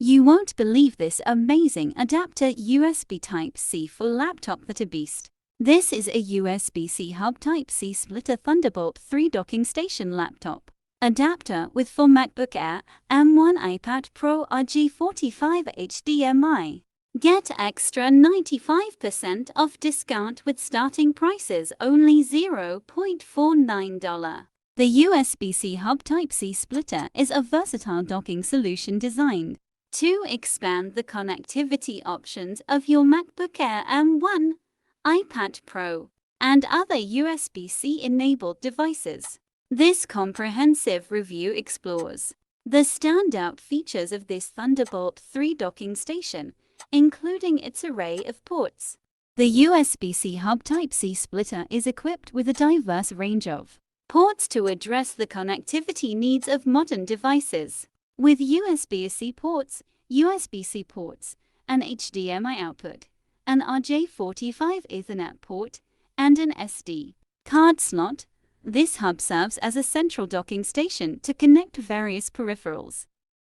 You won't believe this amazing adapter USB Type-C for laptop that a beast. This is a USB-C hub Type-C splitter Thunderbolt 3 docking station laptop adapter with for MacBook Air, M1 iPad Pro RG45 HDMI. Get extra 95% off discount with starting prices only $0.49. The USB-C hub Type-C splitter is a versatile docking solution designed to expand the connectivity options of your MacBook Air M1, iPad Pro, and other USB-C enabled devices. This comprehensive review explores the standout features of this Thunderbolt 3 docking station, including its array of ports. The USB-C hub Type-C splitter is equipped with a diverse range of ports to address the connectivity needs of modern devices. With USB-C ports, an HDMI output, an RJ45 Ethernet port, and an SD card slot, this hub serves as a central docking station to connect various peripherals.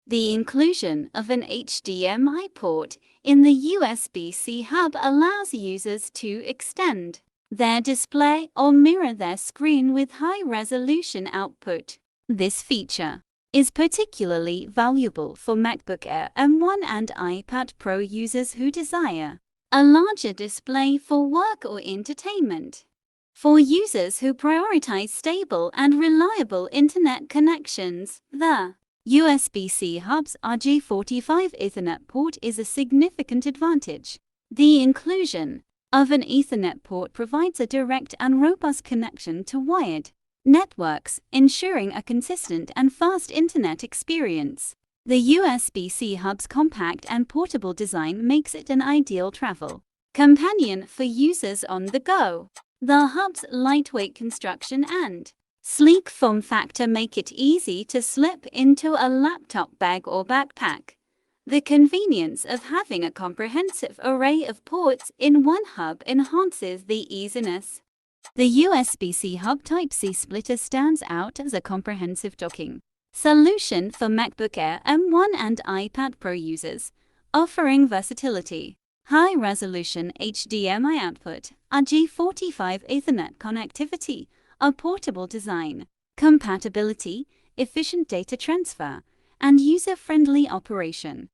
The inclusion of an HDMI port in the USB-C hub allows users to extend their display or mirror their screen with high-resolution output. This feature is particularly valuable for MacBook Air M1 and iPad Pro users who desire a larger display for work or entertainment. For users who prioritize stable and reliable internet connections, the USB-C hub's RJ45 Ethernet port is a significant advantage. The inclusion of an Ethernet port provides a direct and robust connection to wired networks, ensuring a consistent and fast internet experience. The USB-C hub's compact and portable design makes it an ideal travel companion for users on the go. The hub's lightweight construction and sleek form factor make it easy to slip into a laptop bag or backpack. The convenience of having a comprehensive array of ports in one hub enhances the easiness. The USB-C hub Type-C splitter stands out as a comprehensive docking solution for MacBook Air M1 and iPad Pro users, offering versatility, high-resolution HDMI output, RJ45 Ethernet connectivity, a portable design, compatibility, efficient data transfer, and user-friendly operation.